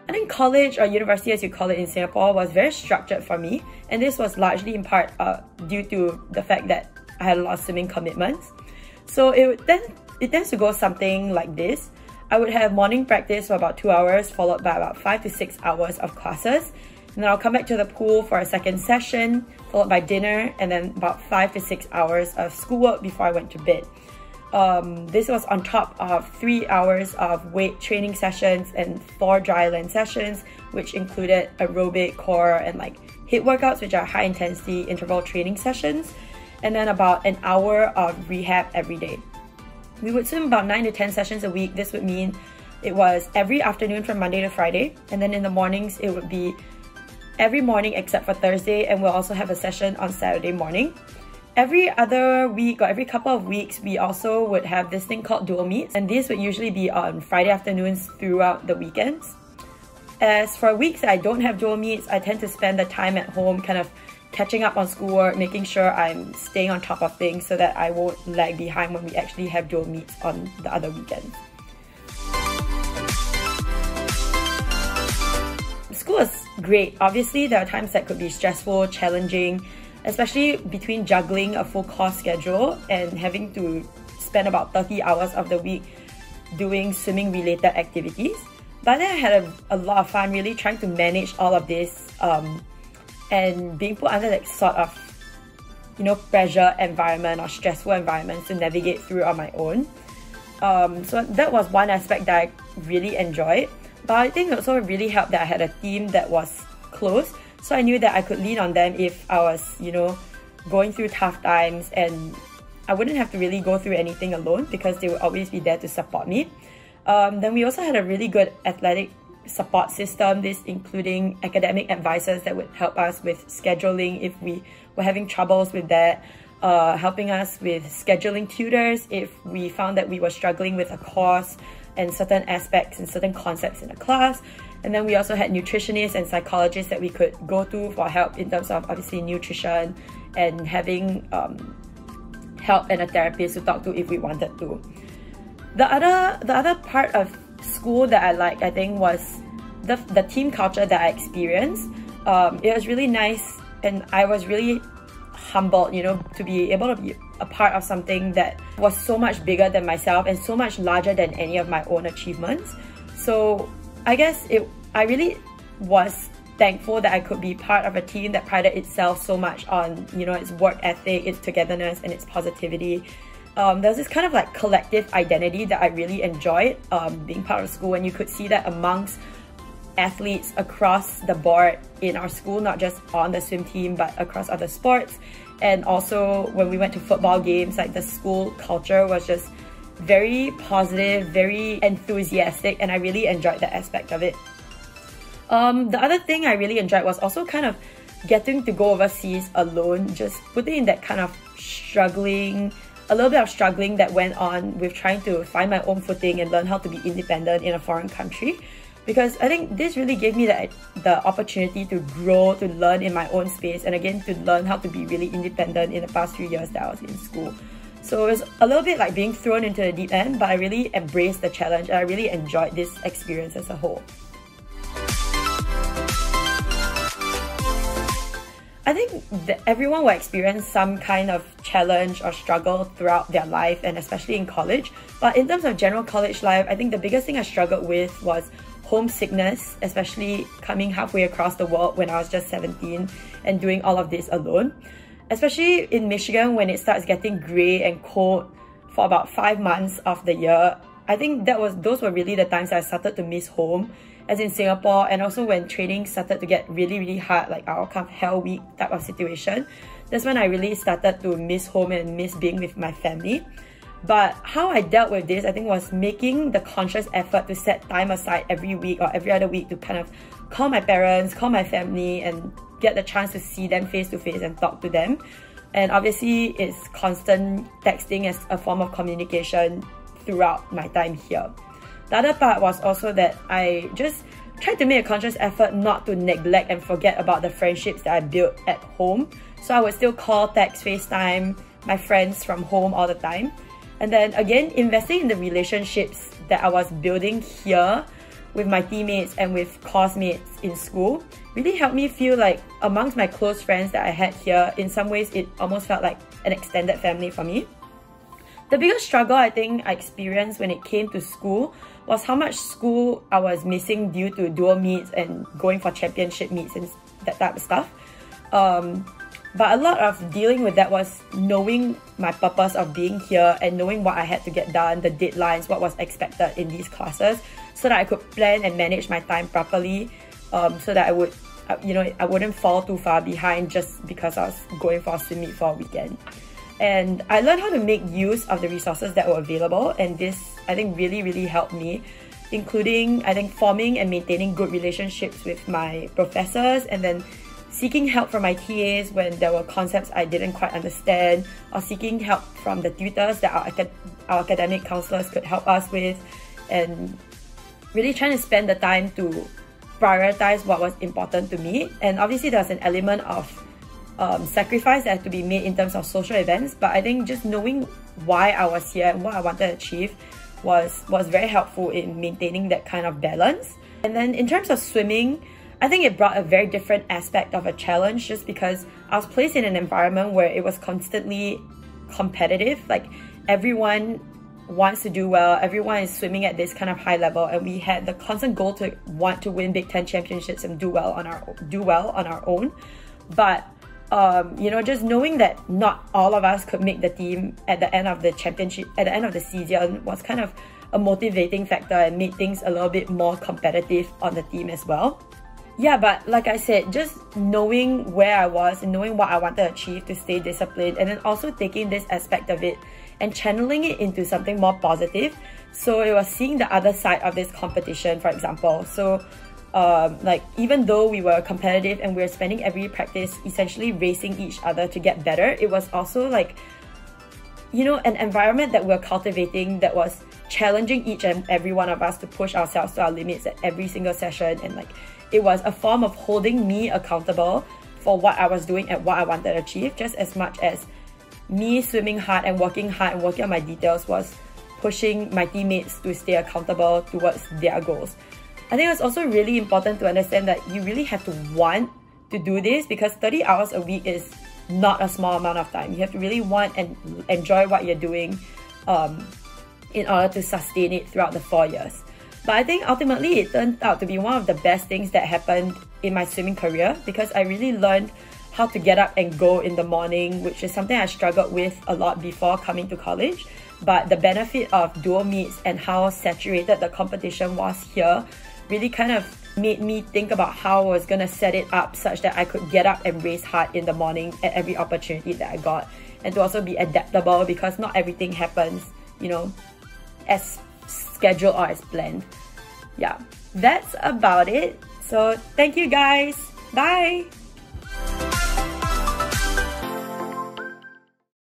I think college or university, as you call it in Singapore, was very structured for me, and this was largely in part due to the fact that I had a lot of swimming commitments. So it tends to go something like this. I would have morning practice for about 2 hours, followed by about 5 to 6 hours of classes. And then I'll come back to the pool for a second session, followed by dinner, and then about 5 to 6 hours of schoolwork before I went to bed. This was on top of 3 hours of weight training sessions and 4 dry land sessions, which included aerobic, core, and like HIIT workouts, which are high intensity interval training sessions, and then about an hour of rehab every day. We would swim about 9 to 10 sessions a week. This would mean it was every afternoon from Monday to Friday, and then in the mornings it would be every morning except for Thursday, and we'll also have a session on Saturday morning. Every other week or every couple of weeks, we also would have this thing called dual meets, and these would usually be on Friday afternoons throughout the weekends. As for weeks that I don't have dual meets, I tend to spend the time at home kind of catching up on schoolwork, making sure I'm staying on top of things so that I won't lag behind when we actually have dual meets on the other weekends. School is great. Obviously, there are times that could be stressful, challenging, especially between juggling a full course schedule and having to spend about 30 hours of the week doing swimming related activities. But then I had a lot of fun really trying to manage all of this and being put under that sort of, pressure environment or stressful environments to navigate through on my own. So that was one aspect that I really enjoyed. But I think it also really helped that I had a team that was close. So I knew that I could lean on them if I was, going through tough times, and I wouldn't have to really go through anything alone because they would always be there to support me. Then we also had a really good athletic support system, this including academic advisors that would help us with scheduling if we were having troubles with that, helping us with scheduling tutors if we found that we were struggling with a course and certain aspects and certain concepts in a class. And then we also had nutritionists and psychologists that we could go to for help in terms of obviously nutrition and having help and a therapist to talk to if we wanted to. The other part of school that I liked, I think, was the team culture that I experienced. It was really nice, and I was really humbled, to be able to be a part of something that was so much bigger than myself and so much larger than any of my own achievements. So I guess I really was thankful that I could be part of a team that prided itself so much on, its work ethic, its togetherness, and its positivity. There's this kind of like collective identity that I really enjoyed being part of school, and you could see that amongst athletes across the board in our school, not just on the swim team, but across other sports. And also when we went to football games, like the school culture was just very positive, very enthusiastic, and I really enjoyed that aspect of it. The other thing I really enjoyed was also kind of getting to go overseas alone, just putting in that kind of a little bit of struggling that went on with trying to find my own footing and learn how to be independent in a foreign country. Because I think this really gave me the opportunity to grow, to learn in my own space, and again to learn how to be really independent in the past few years that I was in school. So it was a little bit like being thrown into the deep end, but I really embraced the challenge and I really enjoyed this experience as a whole. I think that everyone will experience some kind of challenge or struggle throughout their life, and especially in college. But in terms of general college life, I think the biggest thing I struggled with was homesickness, especially coming halfway across the world when I was just 17 and doing all of this alone. Especially in Michigan when it starts getting grey and cold for about 5 months of the year. I think those were really the times I started to miss home, as in Singapore, and also when training started to get really, really hard, like our kind of hell week type of situation. That's when I really started to miss home and miss being with my family. But how I dealt with this, I think, was making the conscious effort to set time aside every week or every other week to kind of call my parents, call my family, and get the chance to see them face to face and talk to them. And obviously, it's constant texting as a form of communication throughout my time here. The other part was also that I just tried to make a conscious effort not to neglect and forget about the friendships that I built at home. So I would still call, text, FaceTime my friends from home all the time. And then again, investing in the relationships that I was building here with my teammates and with course mates in school really helped me feel like amongst my close friends that I had here, in some ways it almost felt like an extended family for me. The biggest struggle I think I experienced when it came to school was how much school I was missing due to dual meets and going for championship meets and that type of stuff. But a lot of dealing with that was knowing my purpose of being here and knowing what I had to get done, the deadlines, what was expected in these classes, so that I could plan and manage my time properly, so that I would, I wouldn't fall too far behind just because I was going for a swim meet for a weekend. And I learned how to make use of the resources that were available, and this, I think, really helped me, including, I think, forming and maintaining good relationships with my professors, and then seeking help from my TAs when there were concepts I didn't quite understand, or seeking help from the tutors that our academic counselors could help us with, and really trying to spend the time to prioritize what was important to me. And obviously there was an element of sacrifice that had to be made in terms of social events, but I think just knowing why I was here and what I wanted to achieve was very helpful in maintaining that kind of balance. And then in terms of swimming, I think it brought a very different aspect of a challenge, just because I was placed in an environment where it was constantly competitive. Like, everyone wants to do well, everyone is swimming at this kind of high level, and we had the constant goal to want to win Big Ten championships and do well on our own. But just knowing that not all of us could make the team at the end of the championship, at the end of the season, was kind of a motivating factor and made things a little bit more competitive on the team as well. Yeah, but like I said, just knowing where I was and knowing what I wanted to achieve to stay disciplined, and then also taking this aspect of it and channeling it into something more positive. So it was seeing the other side of this competition, for example. So like, even though we were competitive and we were spending every practice essentially racing each other to get better, it was also like, an environment that we're cultivating that was challenging each and every one of us to push ourselves to our limits at every single session. And like, it was a form of holding me accountable for what I was doing and what I wanted to achieve, just as much as me swimming hard and working on my details was pushing my teammates to stay accountable towards their goals. I think it's also really important to understand that you really have to want to do this, because 30 hours a week is not a small amount of time. You have to really want and enjoy what you're doing in order to sustain it throughout the 4 years. But I think ultimately it turned out to be one of the best things that happened in my swimming career, because I really learned how to get up and go in the morning, which is something I struggled with a lot before coming to college. But the benefit of dual meets and how saturated the competition was here really kind of made me think about how I was going to set it up such that I could get up and race hard in the morning at every opportunity that I got, and to also be adaptable, because not everything happens, as scheduled or as planned. Yeah, that's about it. So thank you guys. Bye!